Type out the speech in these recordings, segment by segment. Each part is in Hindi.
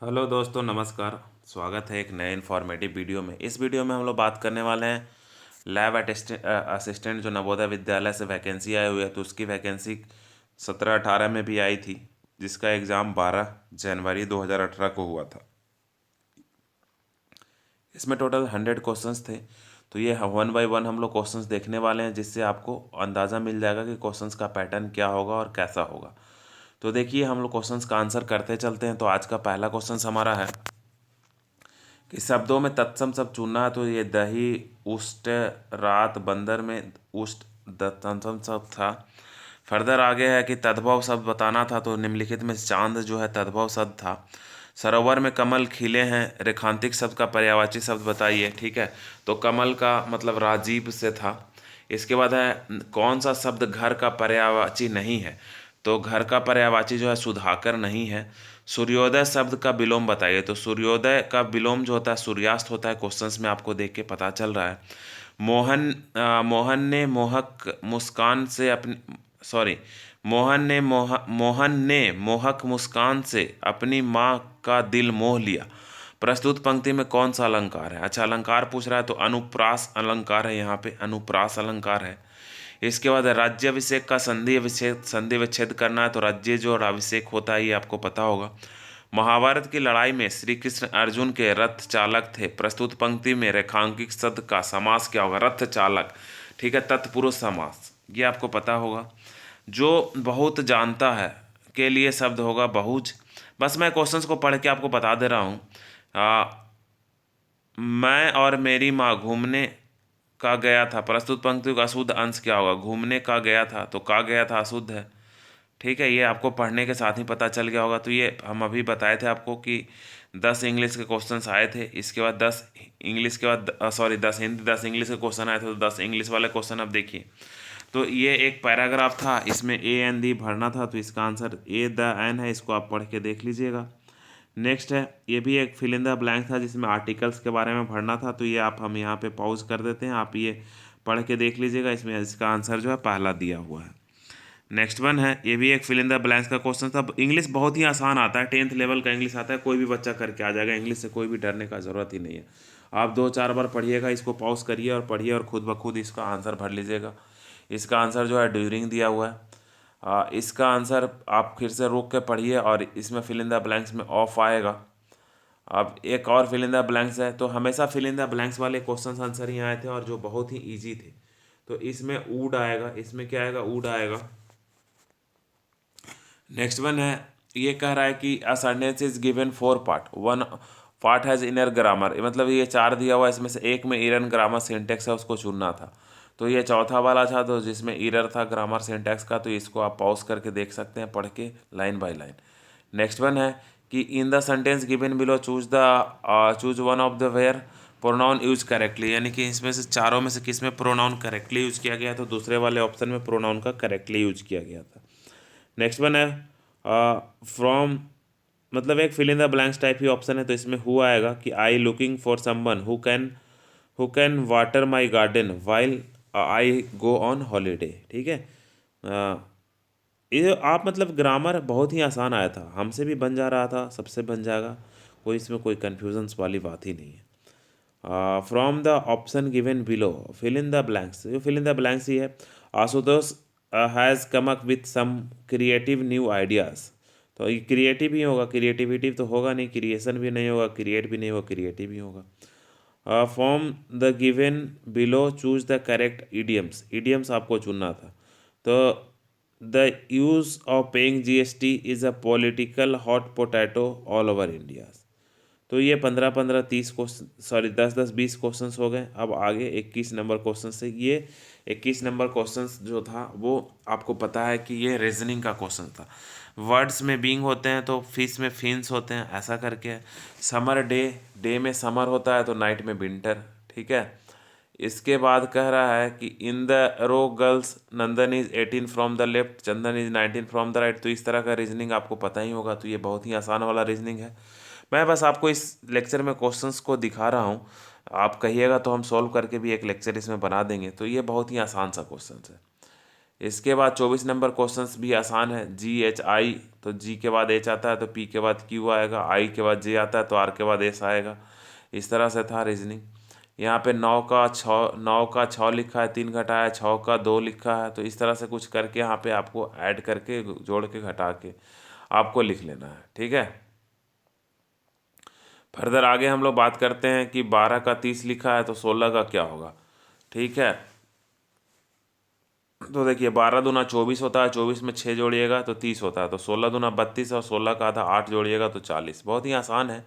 हेलो दोस्तों, नमस्कार। स्वागत है एक नए इन्फॉर्मेटिव वीडियो में। इस वीडियो में हम लोग बात करने वाले हैं लैब असिस्टेंट जो नवोदय विद्यालय से वैकेंसी आई हुई है। तो उसकी वैकेंसी 17-18 में भी आई थी, जिसका एग्ज़ाम 12 जनवरी 2018 को हुआ था। इसमें टोटल 100 क्वेश्चंस थे। तो ये वन बाय वन हम लोग क्वेश्चंस देखने वाले हैं, जिससे आपको अंदाज़ा मिल जाएगा कि क्वेश्चंस का पैटर्न क्या होगा और कैसा होगा। तो देखिए, हम लोग क्वेश्चंस का आंसर करते चलते हैं। तो आज का पहला क्वेश्चन हमारा है कि शब्दों में तत्सम शब्द चुनना है। तो ये दही, उष्ट, रात, बंदर में उष्ट तत्सम शब्द था। फर्दर आगे है कि तद्भव शब्द बताना था। तो निम्नलिखित में चांद जो है तद्भव शब्द था। सरोवर में कमल खिले हैं, रेखांतिक शब्द का पर्यायवाची शब्द बताइए। ठीक है, तो कमल का मतलब राजीव से था। इसके बाद है कौन सा शब्द घर का पर्यायवाची नहीं है। तो घर का पर्यायवाची जो है सुधाकर नहीं है। सूर्योदय शब्द का विलोम बताइए। तो सूर्योदय का विलोम जो होता है सूर्यास्त होता है। क्वेश्चंस में आपको देख के पता चल रहा है। मोहन ने मोहक मुस्कान से अपनी सॉरी मोहन ने मोहक मुस्कान से अपनी माँ का दिल मोह लिया। प्रस्तुत पंक्ति में कौन सा अलंकार है? अच्छा, अलंकार पूछ रहा है तो अनुप्रास अलंकार है। यहाँ पे अनुप्रास अलंकार है। इसके बाद राज्याभिषेक का संधि विच्छेद करना है। तो राज्य जो और अभिषेक होता है ये आपको पता होगा। महाभारत की लड़ाई में श्री कृष्ण अर्जुन के रथ चालक थे। प्रस्तुत पंक्ति में रेखांकित शब्द का समास क्या होगा? रथ चालक। ठीक है, तत्पुरुष समास, ये आपको पता होगा। जो बहुत जानता है के लिए शब्द होगा बहुज। बस मैं क्वेश्चंस को पढ़ के आपको बता दे रहा हूँ। मैं और मेरी माँ घूमने का गया था। प्रस्तुत पंक्ति का अशुद्ध अंश क्या होगा? घूमने का गया था, तो का गया था अशुद्ध है। ठीक है, ये आपको पढ़ने के साथ ही पता चल गया होगा। तो ये हम अभी बताए थे आपको कि 10 इंग्लिश के क्वेश्चंस आए थे। इसके बाद 10 इंग्लिश के बाद 10 हिंदी 10 इंग्लिश के क्वेश्चन आए थे। तो 10 इंग्लिश वाले क्वेश्चन अब देखिए। तो ये एक पैराग्राफ था, इसमें ए एन दी भरना था। तो इसका आंसर ए द एन है। इसको आप पढ़ के देख लीजिएगा। नेक्स्ट है, ये भी एक फिल इन द ब्लैंक था, जिसमें आर्टिकल्स के बारे में भरना था। तो ये हम यहाँ पे पॉज कर देते हैं, आप ये पढ़ के देख लीजिएगा। इसमें इसका आंसर जो है पहला दिया हुआ है। नेक्स्ट वन है, ये भी एक फिल इन द ब्लैंक्स का क्वेश्चन था। इंग्लिश बहुत ही आसान आता है, 10th लेवल का इंग्लिश आता है, कोई भी बच्चा करके आ जाएगा। इंग्लिश से कोई भी डरने का ज़रूरत ही नहीं है। आप 2-4 बार पढ़िएगा, इसको पॉज करिए और पढ़िए और खुद ब खुद इसका आंसर भर लीजिएगा। इसका आंसर जो है ड्यूरिंग दिया हुआ है। इसका आंसर आप फिर से रोक के पढ़िए और इसमें फिल इन द ब्लैंक्स में ऑफ आएगा। अब एक और फिल इन द ब्लैंक्स है। तो हमेशा फिल इन द ब्लैंक्स वाले क्वेश्चन आंसर ही आए थे और जो बहुत ही ईजी थे। तो इसमें ऊड आएगा। इसमें क्या आएगा? ऊड आएगा। नेक्स्ट वन है, ये कह रहा है कि a sentence is given 4 part, one part has inner grammar. मतलब ये 4 दिया हुआ है, इसमें से एक में इरर ग्रामर सिंटेक्स है, उसको चुनना था। तो ये चौथा वाला था, तो जिसमें इरर था ग्रामर सिंटेक्स का। तो इसको आप पॉज करके देख सकते हैं, पढ़ के line by line. Next one है कि in the sentence given below choose one of the where pronoun use correctly. यानी कि इसमें से चारों में से किस में प्रोनाउन करेक्टली यूज किया गया? तो दूसरे वाले ऑप्शन में प्रोनाउन का करेक्टली यूज किया गया था। नेक्स्ट वन है फ्रॉम, मतलब एक fill in the blanks type ही ऑप्शन है। तो इसमें हु आएगा कि I looking for someone who can water my garden while I go on holiday. ठीक है, ये आप मतलब ग्रामर बहुत ही आसान आया था, हमसे भी बन जा रहा था, सबसे बन जाएगा। कोई इसमें कोई कन्फ्यूजन्स वाली बात ही नहीं है। From the option given below fill in the blanks, ये फिल इन द ब्लैंक्स ही है। Ashutosh has come up with some creative new ideas. तो ये क्रिएटिव ही होगा, क्रिएटिविटी तो होगा नहीं, क्रिएशन भी नहीं होगा, क्रिएट भी नहीं होगा, क्रिएटिव ही होगा। From the given below choose the correct idioms, idioms आपको चुनना था। तो the use of paying GST is a political hot potato all over India. तो ये 15-15 30 क्वेश्चन, सॉरी 10-10 20 क्वेश्चंस हो गए। अब आगे 21 नंबर क्वेश्चन से, ये 21 नंबर क्वेश्चंस जो था वो आपको पता है कि ये रीजनिंग का क्वेश्चन था। वर्ड्स में बीइंग होते हैं तो फिश में फिन्स होते हैं, ऐसा करके। समर डे, डे में समर होता है तो नाइट में विंटर। ठीक है, इसके बाद कह रहा है कि in the row girls Nandan is 18 from the left, Chandan is 19 from the right. तो इस तरह का रीजनिंग आपको पता ही होगा। तो ये बहुत ही आसान वाला रीजनिंग है। मैं बस आपको इस लेक्चर में क्वेश्चंस को दिखा रहा हूँ, आप कहिएगा तो हम सॉल्व करके भी एक लेक्चर इसमें बना देंगे। तो ये बहुत ही आसान सा क्वेश्चन है। इसके बाद 24 नंबर क्वेश्चंस भी आसान है। GHI, तो G के बाद H आता है तो P के बाद Q आएगा, I के बाद J आता है तो R के बाद S आएगा। इस तरह से था रीजनिंग। यहाँ पे 9 का 6 लिखा है, 3 घटाया, 6 का 2 लिखा है, तो इस तरह से कुछ करके यहाँ पे आपको ऐड करके जोड़ के घटा के आपको लिख लेना है, ठीक है। फर्दर आगे हम लोग बात करते हैं कि 12 का 30 लिखा है तो 16 का क्या होगा, ठीक है। तो देखिए 12 दूना 24 होता है, 24 में 6 जोड़िएगा तो 30 होता है, तो 16 दूना 32 और 16 का आधा 8 जोड़िएगा तो 40। बहुत ही आसान है।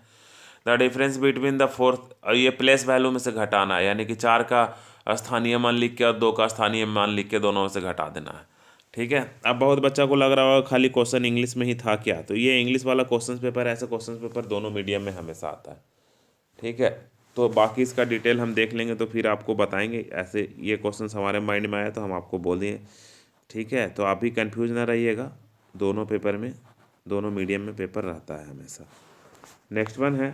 The difference between the fourth, ये प्लेस वैल्यू में से घटाना है, यानी कि 4 का स्थानीय मान लिख के और 2 का स्थानीय मान लिख के दोनों में से घटा देना है, ठीक है। अब बहुत बच्चा को लग रहा होगा खाली क्वेश्चन इंग्लिश में ही था क्या, तो ये इंग्लिश वाला क्वेश्चन पेपर, ऐसे क्वेश्चन पेपर दोनों मीडियम में हमेशा आता है, ठीक है। तो बाकी इसका डिटेल हम देख लेंगे तो फिर आपको बताएंगे। ऐसे ये क्वेश्चन हमारे माइंड में आया तो हम आपको बोल दिए, ठीक है। तो आप भी कंफ्यूज ना रहिएगा, दोनों पेपर में, दोनों मीडियम में पेपर रहता है हमेशा। नेक्स्ट वन है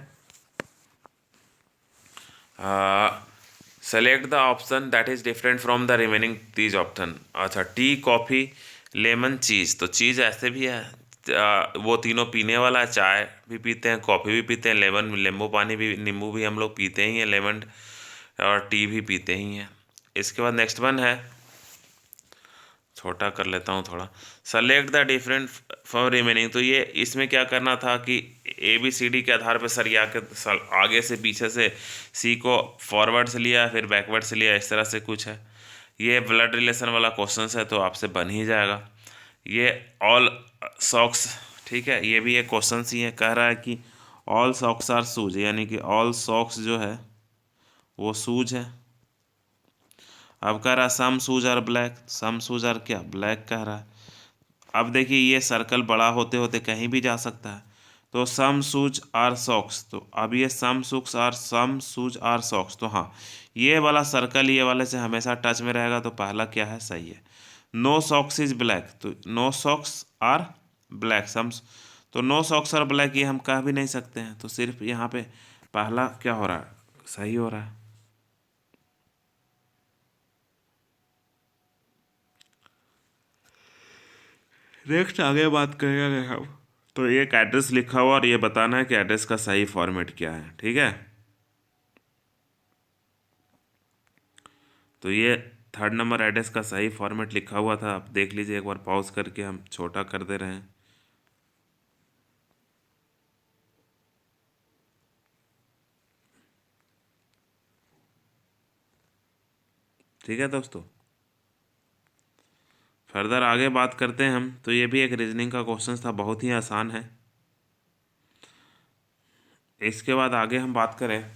select the option that is different from the remaining Teej option. अच्छा, टी, कॉफ़ी, लेमन, चीज़। तो चीज़ ऐसे भी है, वो तीनों पीने वाला है, चाय भी पीते हैं, कॉफ़ी भी पीते हैं, लेमन नींबू पानी भी, नींबू भी हम लोग पीते ही हैं, लेमन और टी भी पीते ही हैं। इसके बाद नेक्स्ट वन है, छोटा कर लेता हूँ थोड़ा, select the different from remaining. तो ये इसमें क्या करना था कि ABCD के आधार पर सरिया के आगे से पीछे से सी को फॉरवर्ड से लिया फिर बैकवर्ड से लिया, इस तरह से कुछ है। ये ब्लड रिलेशन वाला क्वेश्चन है तो आपसे बन ही जाएगा। ये ऑल सॉक्स, ठीक है, ये भी एक क्वेश्चन ही है, कह रहा है कि ऑल सॉक्स आर शूज, यानी कि ऑल सॉक्स जो है वो शूज है। अब कह रहा है some shoes are black, some shoes are क्या, ब्लैक कह रहा है। अब देखिए ये सर्कल बड़ा होते होते कहीं भी जा सकता है, तो सम शूज आर सॉक्स, तो अब ये सम शूज आर सॉक्स, तो हाँ ये वाला सर्कल ये वाले से हमेशा टच में रहेगा, तो पहला क्या है, सही है। नो सॉक्स इज ब्लैक, तो नो सॉक्स आर ब्लैक, तो नो सॉक्स आर ब्लैक ये हम कह भी नहीं सकते हैं, तो सिर्फ यहाँ पे पहला क्या हो रहा है, सही हो रहा है। नेक्स्ट आगे बात करेंगे हम, तो एक एड्रेस लिखा हुआ और ये बताना है कि एड्रेस का सही फॉर्मेट क्या है, ठीक है। तो ये 3rd नंबर एड्रेस का सही फॉर्मेट लिखा हुआ था, आप देख लीजिए एक बार पॉज करके, हम छोटा कर दे रहे हैं। ठीक है दोस्तों, फर्दर आगे बात करते हैं हम। तो ये भी एक रीजनिंग का क्वेश्चन था, बहुत ही आसान है। इसके बाद आगे हम बात करें,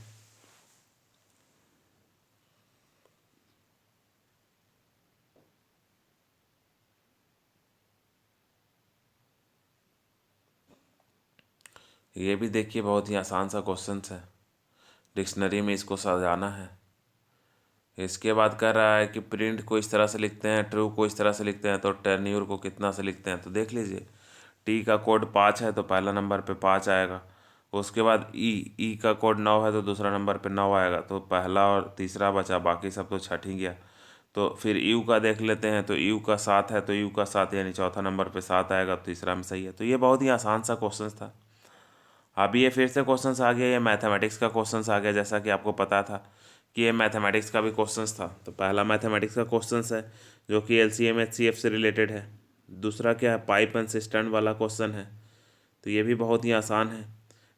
ये भी देखिए बहुत ही आसान सा क्वेश्चन है, डिक्शनरी में इसको सजाना है। इसके बाद कह रहा है कि प्रिंट को इस तरह से लिखते हैं, ट्रू को इस तरह से लिखते हैं, तो टेन्यूर को कितना से लिखते हैं, तो देख लीजिए टी का कोड 5 है तो पहला नंबर पे 5 आएगा। उसके बाद ई का कोड 9 है तो दूसरा नंबर पे 9 आएगा, तो पहला और तीसरा बचा, बाकी सब तो छठ ही गया। तो फिर यू का देख लेते हैं, तो यू का 7 है तो यू का 7 यानी चौथा नंबर पे 7 आएगा, तो तीसरा में सही है। तो ये बहुत ही आसान सा क्वेश्चन था। अभी ये फिर से क्वेश्चंस आ गया, ये मैथमेटिक्स का क्वेश्चंस आ गया, जैसा कि आपको पता था कि ये मैथमेटिक्स का भी क्वेश्चंस था। तो पहला मैथमेटिक्स का क्वेश्चंस है जो कि LCM HCF से रिलेटेड है। दूसरा क्या है, पाइप एंड सिस्टर्न वाला क्वेश्चन है, तो ये भी बहुत ही आसान है।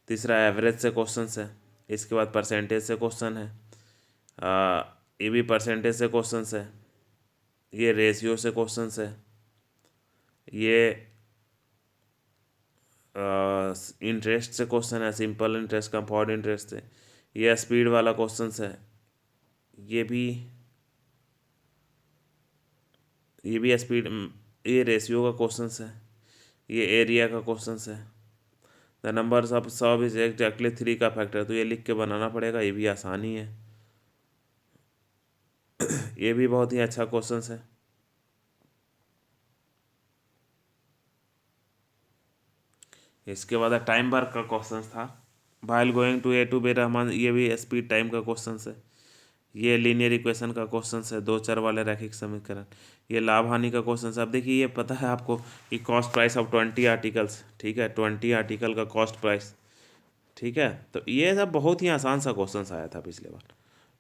तीसरा एवरेज से क्वेश्चंस है। इसके बाद परसेंटेज से क्वेश्चन है, ये भी परसेंटेज से क्वेश्चंस है। ये रेशियो से क्वेश्चंस है। ये इंटरेस्ट से क्वेश्चन है, सिंपल इंटरेस्ट, कंपाउंड इंटरेस्ट से। ये स्पीड वाला क्वेश्चन है। ये भी ये भी स्पीड, ये रेशियो का क्वेश्चन है। ये एरिया का क्वेश्चन है। द नंबर्स ऑफ सब इज एग्जैक्टली 3 का फैक्टर, तो ये लिख के बनाना पड़ेगा, ये भी आसान ही है। ये भी बहुत ही अच्छा क्वेश्चन है। इसके बाद टाइम वर्क का क्वेश्चन था, while going to A to B Rahman, ये भी स्पीड टाइम का क्वेश्चन है। ये लीनियर इक्वेशन का क्वेश्चन है, दो चर वाले रैखिक समीकरण। ये लाभ हानि का क्वेश्चन है। अब देखिए ये पता है आपको कि कॉस्ट प्राइस ऑफ 20 आर्टिकल्स, ठीक है, 20 आर्टिकल का कॉस्ट प्राइस, ठीक है। तो ये सब बहुत ही आसान सा क्वेश्चन आया था पिछले बार।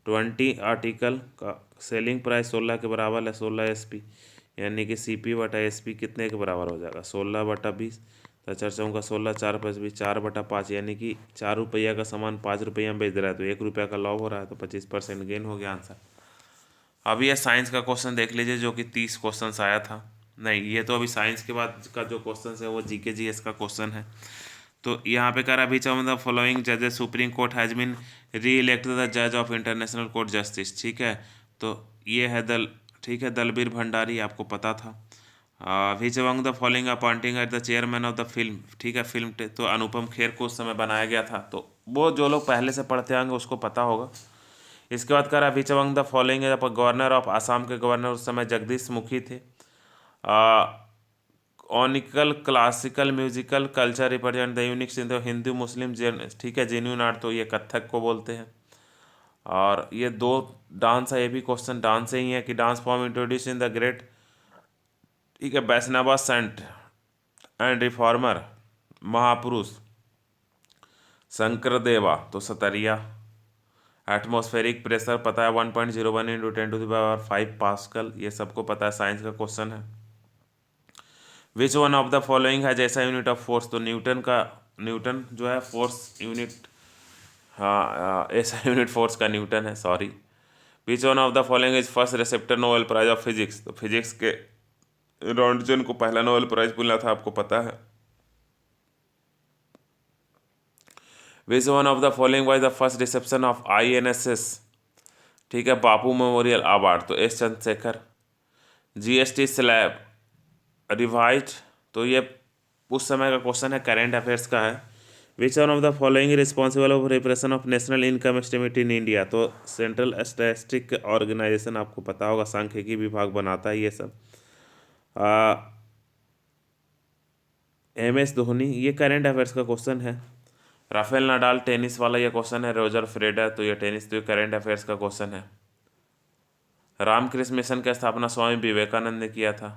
20 आर्टिकल का सेलिंग प्राइस 16 के बराबर है 16 SP, यानी कि CP बटा SP कितने के बराबर हो जाएगा 16/20। तो 4 का 16, 4 + 20 4/5, यानी कि 4 रुपया का सामान 5 रुपया में बेच रहा है तो 1 रुपया का लॉस हो रहा है, तो 25% गेन हो गया आंसर। अब ये साइंस का क्वेश्चन देख लीजिए जो कि 30 क्वेश्चन आया था। नहीं, ये तो अभी साइंस के बाद का जो क्वेश्चन है वो GK GS का क्वेश्चन है। तो यहाँ पे कह रहा बीच ऑफ द फॉलोइंग जजेस सुप्रीम कोर्ट हैज बीन री इलेक्टेड द जज ऑफ इंटरनेशनल कोर्ट जस्टिस, ठीक है। तो ये है ठीक है, दलबीर भंडारी, आपको पता था। विच among the following appointing at the chairman of the film, ठीक है, तो अनुपम खेर को उस समय बनाया गया था, तो वो जो लोग पहले से पढ़ते होंगे उसको पता होगा। इसके बाद कह रहा which among the following governor of Assam के गवर्नर उस समय जगदीश मुखी थे। ऑनिकल classical musical culture represent the unique Hindu Muslim ठीक है, जेन्यून आर्ट, तो ये कथक को बोलते हैं। और ये दो डांस है, ये भी क्वेश्चन डांस से ही है कि dance form introduce in the great, ठीक है, वैष्णवा सेंट एंड रिफॉर्मर महापुरुष शंकर देवा, तो सतरिया। एटमॉस्फेरिक प्रेशर पता है 1.01 × 10⁵ पास्कल, ये सबको पता है, साइंस का क्वेश्चन है। Which one of the following has SI unit of force, तो न्यूटन जो है फोर्स यूनिट, हाँ ऐसा यूनिट फोर्स का न्यूटन है, sorry. Which one of the following is first receptor Nobel prize of physics, तो फिजिक्स के रॉन्टजन को पहला नोबेल प्राइज मिला था, आपको पता है। Which one of the following was the first reception of INSS, ठीक है, बापू मेमोरियल अवार्ड, तो S Chandrashekhar. GST slab revise, तो ये उस समय का क्वेश्चन है, करेंट अफेयर्स का है। Which one of the following responsible of repression of national income estimate in India, तो सेंट्रल स्टैटिस्टिक ऑर्गेनाइजेशन, आपको पता होगा, सांख्यिकी विभाग बनाता है ये सब। MS धोनी, ये करेंट अफेयर्स का क्वेश्चन है। राफेल नाडाल टेनिस वाला ये क्वेश्चन है। रोजर फेडरर, तो ये टेनिस, तो ये करेंट अफेयर्स का क्वेश्चन है। रामकृष्ण मिशन की स्थापना स्वामी विवेकानंद ने किया था।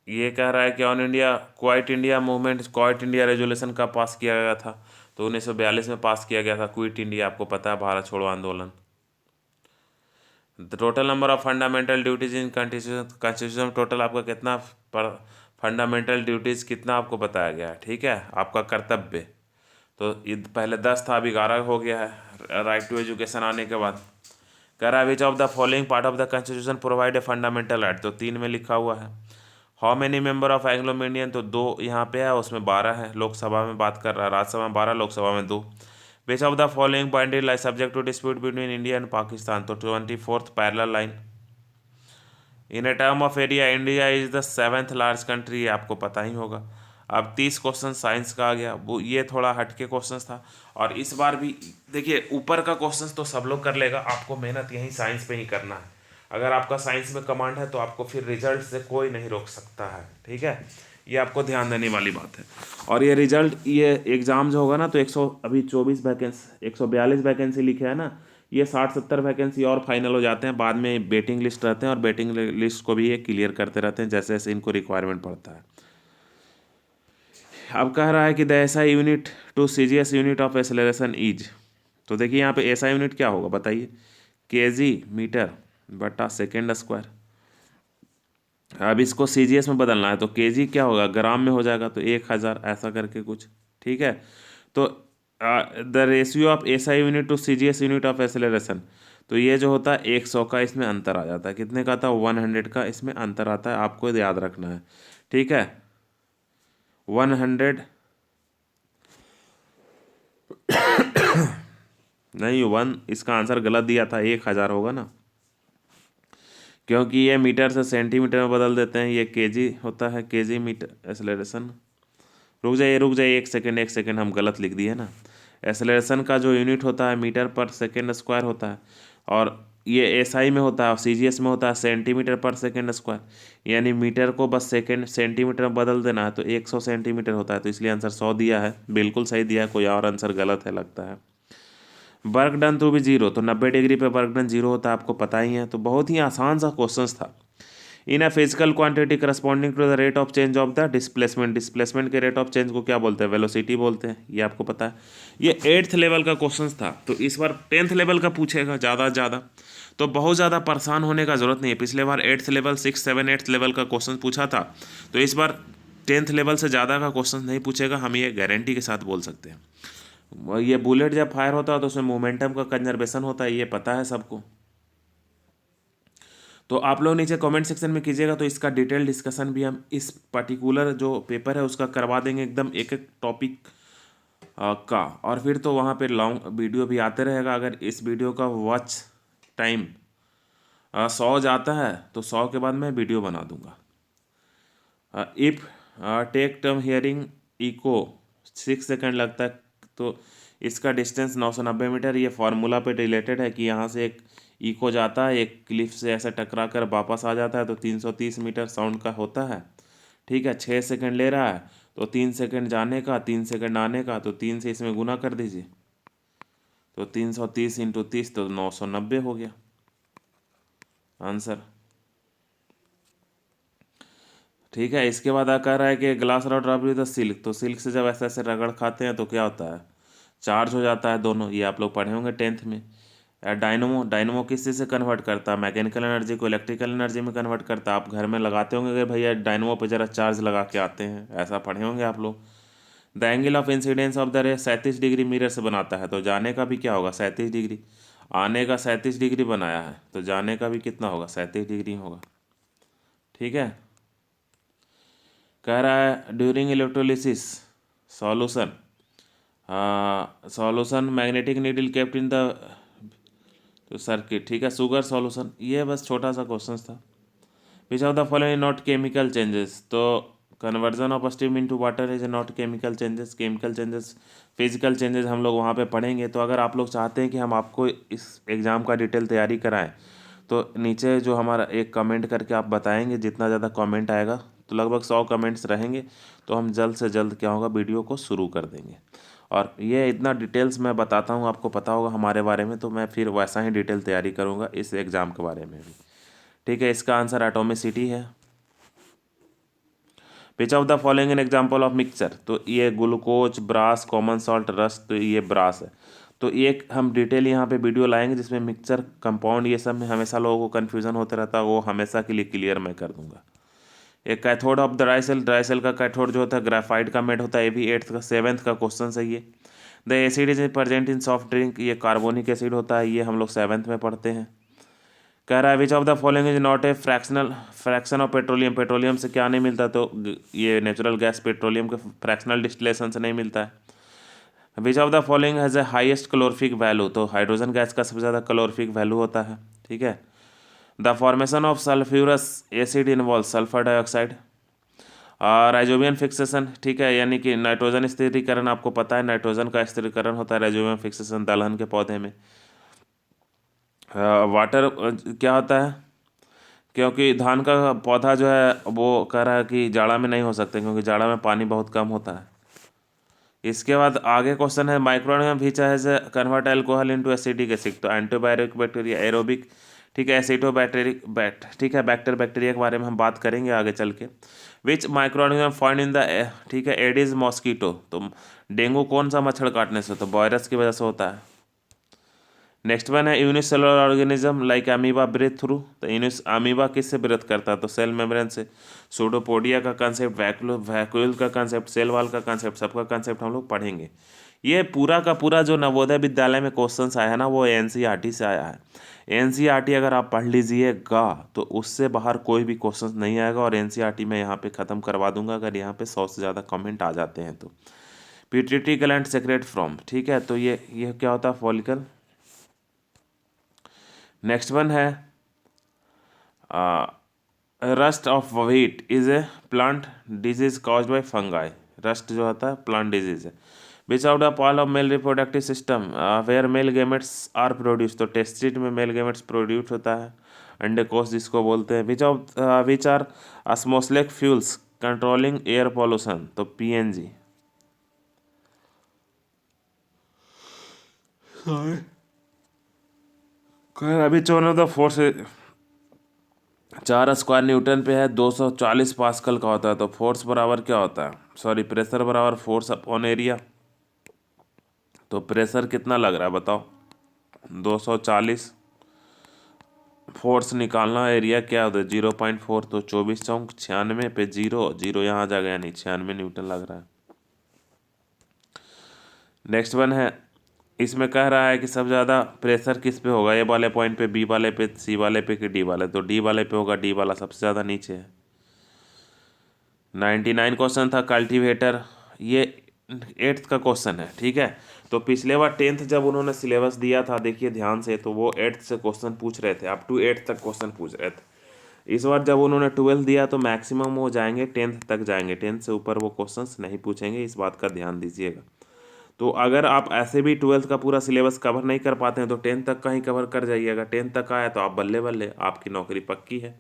ये कह रहा है कि on India quite India movement, quite India resolution का पास किया गया था, तो 1942 में पास किया गया था क्विट इंडिया, आपको पता है, भारत छोड़ो आंदोलन। The total number of fundamental duties in constitution total आपका कितना फंडामेंटल ड्यूटीज कितना आपको बताया गया है, ठीक है, आपका कर्तव्य। तो ये पहले 10 था, अभी 11 हो गया है राइट टू एजुकेशन आने के बाद। कह रहा है which of the following part of the constitution provide a fundamental right, तो 3 में लिखा हुआ है। How many member of Anglo Indian, तो 2 यहाँ पे है, उसमें 12 है, लोकसभा में बात कर रहा है, राज्यसभा में 12, लोकसभा में 2। Which of the following boundary line subject to dispute between India and Pakistan, तो 24th parallel line. In a term of area India is the 7th large country, आपको पता ही होगा। अब 30 क्वेश्चन साइंस का आ गया, वो ये थोड़ा हटके क्वेश्चन था। और इस बार भी देखिए ऊपर का क्वेश्चन तो सब लोग कर लेगा, आपको मेहनत यहीं साइंस पे ही करना है। अगर आपका साइंस में कमांड है तो आपको फिर रिजल्ट से कोई नहीं रोक सकता है, ठीक है, ये आपको ध्यान देने वाली बात है। और ये रिजल्ट, ये एग्ज़ाम जो होगा ना, तो 100 अभी 24 वैकेंसी 142 वैकेंसी लिखे है ना, ये 60-70 वैकेंसी और फाइनल हो जाते हैं, बाद में वेटिंग लिस्ट रहते हैं, और वेटिंग लिस्ट को भी ये क्लियर करते रहते हैं जैसे जैसे इनको रिक्वायरमेंट पड़ता है। अब कह रहा है कि the SI unit to CGS unit of acceleration is, तो देखिए यहाँ पे एसआई यूनिट क्या होगा बताइए, kg मीटर बटा सेकेंड स्क्वायर। अब इसको CGS में बदलना है, तो kg क्या होगा, ग्राम में हो जाएगा, तो 1000 ऐसा करके कुछ, ठीक है। तो the ratio of SI unit to CGS unit of acceleration, तो ये जो होता है 100 का इसमें अंतर आ जाता है, कितने का आता है 100 का इसमें अंतर आता है, आपको याद रखना है, ठीक है। 100 नहीं 1, इसका आंसर गलत दिया था, 1000 होगा ना, क्योंकि ये मीटर से सेंटीमीटर में बदल देते हैं, ये केजी होता है, केजी मीटर एक्सेलरेशन। रुक जाइए 1 सेकेंड हम गलत लिख दिए ना। एक्सेलरेशन का जो यूनिट होता है मीटर पर सेकेंड स्क्वायर होता है, और ये एसआई में होता है और CGS में होता है सेंटीमीटर पर सेकेंड स्क्वायर, यानी मीटर को बस सेकेंड सेंटीमीटर में बदल देना है, तो 100 सेंटीमीटर होता है, तो इसलिए आंसर 100 दिया है, बिल्कुल सही दिया है, कोई और आंसर गलत है लगता है। Work done to be zero, तो 90 डिग्री पे वर्क डन जीरो होता है, आपको पता ही है। तो बहुत ही आसान सा क्वेश्चन था। In a physical quantity corresponding to the rate of change of the displacement, displacement के रेट ऑफ चेंज को क्या बोलते हैं? वेलोसिटी बोलते हैं, ये आपको पता है। ये 8th लेवल का क्वेश्चन था, तो इस बार 10th लेवल का पूछेगा ज़्यादा से ज़्यादा, तो बहुत ज़्यादा परेशान होने का जरूरत नहीं है। पिछले बार 8th लेवल 6, 7, 8th लेवल का क्वेश्चन पूछा था, तो इस बार 10th लेवल से ज़्यादा का क्वेश्चन नहीं पूछेगा, हम ये गारंटी के साथ बोल सकते हैं। ये बुलेट जब फायर होता है तो उसमें मोमेंटम का कंजर्वेशन होता है, ये पता है सबको। तो आप लोग नीचे कमेंट सेक्शन में कीजिएगा, तो इसका डिटेल डिस्कशन भी हम इस पर्टिकुलर जो पेपर है उसका करवा देंगे, एकदम एक एक टॉपिक का। और फिर तो वहाँ पे लॉन्ग वीडियो भी आते रहेगा। अगर इस वीडियो का वॉच टाइम 100 जाता है तो 100 के बाद मैं वीडियो बना दूंगा। If take term hearing echo 6 second लगता है, तो इसका डिस्टेंस 990 मीटर। ये फार्मूला पे रिलेटेड है कि यहाँ से एक इको जाता है, एक क्लिफ से ऐसे टकरा कर वापस आ जाता है, तो 330 मीटर साउंड का होता है। ठीक है, 6 सेकेंड ले रहा है, तो 3 सेकेंड जाने का, 3 सेकेंड आने का, तो 3 से इसमें गुना कर दीजिए, तो 330 इंटू 30 तो 990 हो गया आंसर। ठीक है, इसके बाद कह रहा है कि ग्लास रॉड रब विद द सिल्क, तो सिल्क से जब ऐसे ऐसे रगड़ खाते हैं तो क्या होता है? चार्ज हो जाता है दोनों, ये आप लोग पढ़े होंगे 10th में। डायनमो, डायनमो किस चीज़ से कन्वर्ट करता है? मैकेनिकल एनर्जी को इलेक्ट्रिकल एनर्जी में कन्वर्ट करता है। आप घर में लगाते होंगे कि भैया डायनमो पे जरा चार्ज लगा के आते हैं, ऐसा पढ़े होंगे आप लोग। The angle of incidence of the रे 37 डिग्री मिरर से बनाता है, तो जाने का भी क्या होगा? 37 डिग्री। आने का 37 डिग्री बनाया है, तो जाने का भी कितना होगा? 37 डिग्री होगा। ठीक है, कह रहा है during electrolysis solution, solution magnetic needle kept in the तो सर्किट। ठीक है, शुगर सॉल्यूशन, ये बस छोटा सा क्वेश्चन था। Which of the following not chemical changes, तो conversion of steam into water is not chemical changes. Chemical changes, physical changes हम लोग वहाँ पे पढ़ेंगे। तो अगर आप लोग चाहते हैं कि हम आपको इस एग्ज़ाम का डिटेल तैयारी कराएं, तो नीचे जो हमारा एक कमेंट करके आप बताएंगे, जितना ज़्यादा कमेंट आएगा, तो लगभग 100 कमेंट्स रहेंगे, तो हम जल्द से जल्द क्या होगा, वीडियो को शुरू कर देंगे। और ये इतना डिटेल्स मैं बताता हूँ, आपको पता होगा हमारे बारे में, तो मैं फिर वैसा ही डिटेल तैयारी करूँगा इस एग्ज़ाम के बारे में भी। ठीक है, इसका आंसर एटोमिसिटी है। Which of the following an example of mixture, तो ये glucose, brass, common salt, rust, तो ये ब्रास है। तो एक हम डिटेल यहाँ पे वीडियो लाएंगे जिसमें मिक्सचर, कंपाउंड, ये सब में हमेशा लोगों को कन्फ्यूजन होता रहता है, वो हमेशा के लिए क्लियर मैं कर दूंगा। एक cathode of the dry cell का कैथोड जो होता है ग्राफाइट का मेड होता है, ये भी 8th का 7th का क्वेश्चन है ये। The acid is present in soft drink, ये कार्बोनिक एसिड होता है, ये हम लोग 7th में पढ़ते हैं। कह रहा है which of the following is not a fraction of petroleum, petroleum से क्या नहीं मिलता? तो ये नेचुरल गैस पेट्रोलियम के फ्रैक्शनल डिस्टिलेशन से नहीं मिलता है। Which of the following has a highest calorific value, तो हाइड्रोजन गैस का सबसे ज़्यादा कैलोरीफिक वैल्यू होता है। ठीक है, the formation of sulphurous acid involve sulphur dioxide, rhizobium fixation. ठीक है, यानी कि नाइट्रोजन स्थिरीकरण, आपको पता है नाइट्रोजन का स्थिरीकरण होता है राइजोबियम फिक्सेशन दलहन के पौधे में। वाटर क्या होता है? क्योंकि धान का पौधा जो है वो कह रहा है कि जाड़ा में नहीं हो सकते, क्योंकि जाड़ा में पानी बहुत कम होता है। इसके बाद आगे क्वेश्चन है माइक्रोनियम भी चाहे convert alcohol into acetic acid, तो एंटीबायोटिक बैक्टीरिया एरोबिक। ठीक है, एसिटोबैक्टेरिक ठीक है, बैक्टीरिया के बारे में हम बात करेंगे आगे चल के। विच माइक्रोनियम फाइंड इन द ठीक है एडिस मॉस्कीटो, तो डेंगू कौन सा मच्छर काटने से? तो वायरस की वजह से होता है। नेक्स्ट वन है unicellular organism like amoeba breathe through, तो अमीबा किससे ब्रीथ करता है? तो सेल मेम्ब्रेन से। सूडोपोडिया का कंसेप्ट, वैक्यूल का कंसेप्ट, सेल वाल का कंसेप्ट, सबका कंसेप्ट हम लोग पढ़ेंगे। ये पूरा का पूरा जो नवोदय विद्यालय में क्वेश्चंस आया है ना, वो एनसीईआरटी से आया है। एनसीईआरटी अगर आप पढ़ लीजिएगा तो उससे बाहर कोई भी क्वेश्चन नहीं आएगा, और एनसीईआरटी मैं यहाँ पे ख़त्म करवा दूंगा अगर यहाँ पे 100 से ज़्यादा कमेंट आ जाते हैं तो। पिट्यूटरी ग्लैंड सेक्रेट फ्रॉम, ठीक है, तो ये क्या होता है? फॉलिकल। नेक्स्ट वन है rust of wheat is a plant disease caused by fungi. Rust जो होता है प्लांट डिजीज है। Which of the part of male reproductive system where male gametes are produce, तो टेस्टिड में मेल गेमेट्स प्रोड्यूस होता है, अंडकोश जिसको बोलते हैं। विच आर ऑस्मोस्लेक फ्यूल्स कंट्रोलिंग एयर पॉल्यूशन, तो पीएनजी। अभी चौन द फोर्स 4 स्क्वायर न्यूटन पे है, 240 पास्कल का होता है। तो फोर्स बराबर क्या होता है, सॉरी प्रेशर बराबर फोर्स अपॉन एरिया। तो प्रेशर कितना लग रहा है बताओ, 240। फोर्स निकालना, एरिया क्या होता है 0.4, तो 24×96 पे जीरो जीरो यहाँ आ जाएगा, यानी 96 न्यूटन लग रहा है। नेक्स्ट वन है, इसमें कह रहा है कि सबसे ज़्यादा प्रेशर किस पे होगा, ए वाले पॉइंट पे, बी वाले पे, सी वाले पे कि डी वाले। तो डी वाले पे होगा, डी वाला सबसे ज़्यादा नीचे है। 99 क्वेश्चन था कल्टीवेटर, ये 8th का क्वेश्चन है, ठीक है। तो पिछले बार 10th जब उन्होंने सिलेबस दिया था, देखिए ध्यान से, तो वो 8th से क्वेश्चन पूछ रहे थे, अप टू 8th तक क्वेश्चन पूछ रहे थे। इस बार जब उन्होंने 12th दिया तो मैक्सिमम वो जाएंगे 10th तक जाएंगे, 10th से ऊपर वो क्वेश्चंस नहीं पूछेंगे, इस बात का ध्यान दीजिएगा। तो अगर आप ऐसे भी 12th का पूरा सिलेबस कवर नहीं कर पाते हैं तो 10th तक का ही कवर कर जाइएगा। 10th तक आया तो आप बल्ले बल्ले, आपकी नौकरी पक्की है।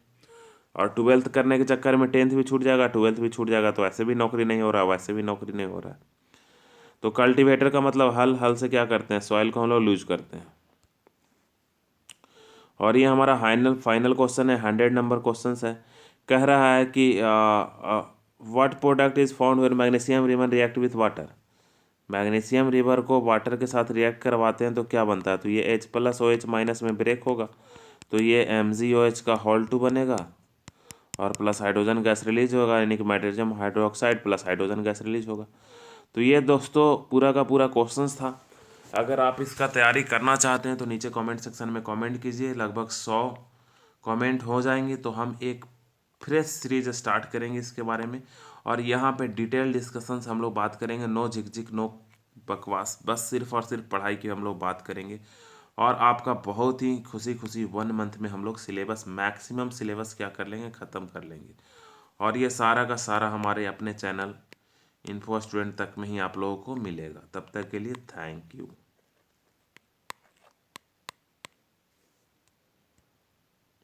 और 12th करने के चक्कर में 10th भी छूट जाएगा, 12th भी छूट जाएगा, तो ऐसे भी नौकरी नहीं हो रहा, वैसे भी नौकरी नहीं हो रहा है। तो कल्टीवेटर का मतलब हल, हल से क्या करते हैं, सॉइल को हम लोग लूज करते हैं। और ये हमारा फाइनल फाइनल क्वेश्चन है, 100 नंबर क्वेश्चन है। कह रहा है कि what product is found when magnesium ribbon react with water. Magnesium river को वाटर के साथ रिएक्ट करवाते हैं तो क्या बनता है, तो ये H+OH- में ब्रेक होगा, तो ये MgOH का Hol2 बनेगा, और प्लस हाइड्रोजन गैस रिलीज होगा, यानी कि magnesium hydroxide plus hydrogen gas release होगा। तो ये दोस्तों पूरा का पूरा क्वेश्चंस था। अगर आप इसका तैयारी करना चाहते हैं तो नीचे कमेंट सेक्शन में कमेंट कीजिए, लगभग 100 कमेंट हो जाएंगे तो हम एक फ्रेश सीरीज स्टार्ट करेंगे इसके बारे में। और यहाँ पे डिटेल डिस्कशंस हम लोग बात करेंगे, नो झिकझिक नो बकवास, बस सिर्फ और सिर्फ पढ़ाई की हम लोग बात करेंगे। और आपका बहुत ही खुशी खुशी 1 मंथ में हम लोग सिलेबस, मैक्सिमम सिलेबस क्या कर लेंगे, ख़त्म कर लेंगे। और ये सारा का सारा हमारे अपने चैनल इन्फो स्टूडेंट तक में ही आप लोगों को मिलेगा। तब तक के लिए थैंक यू।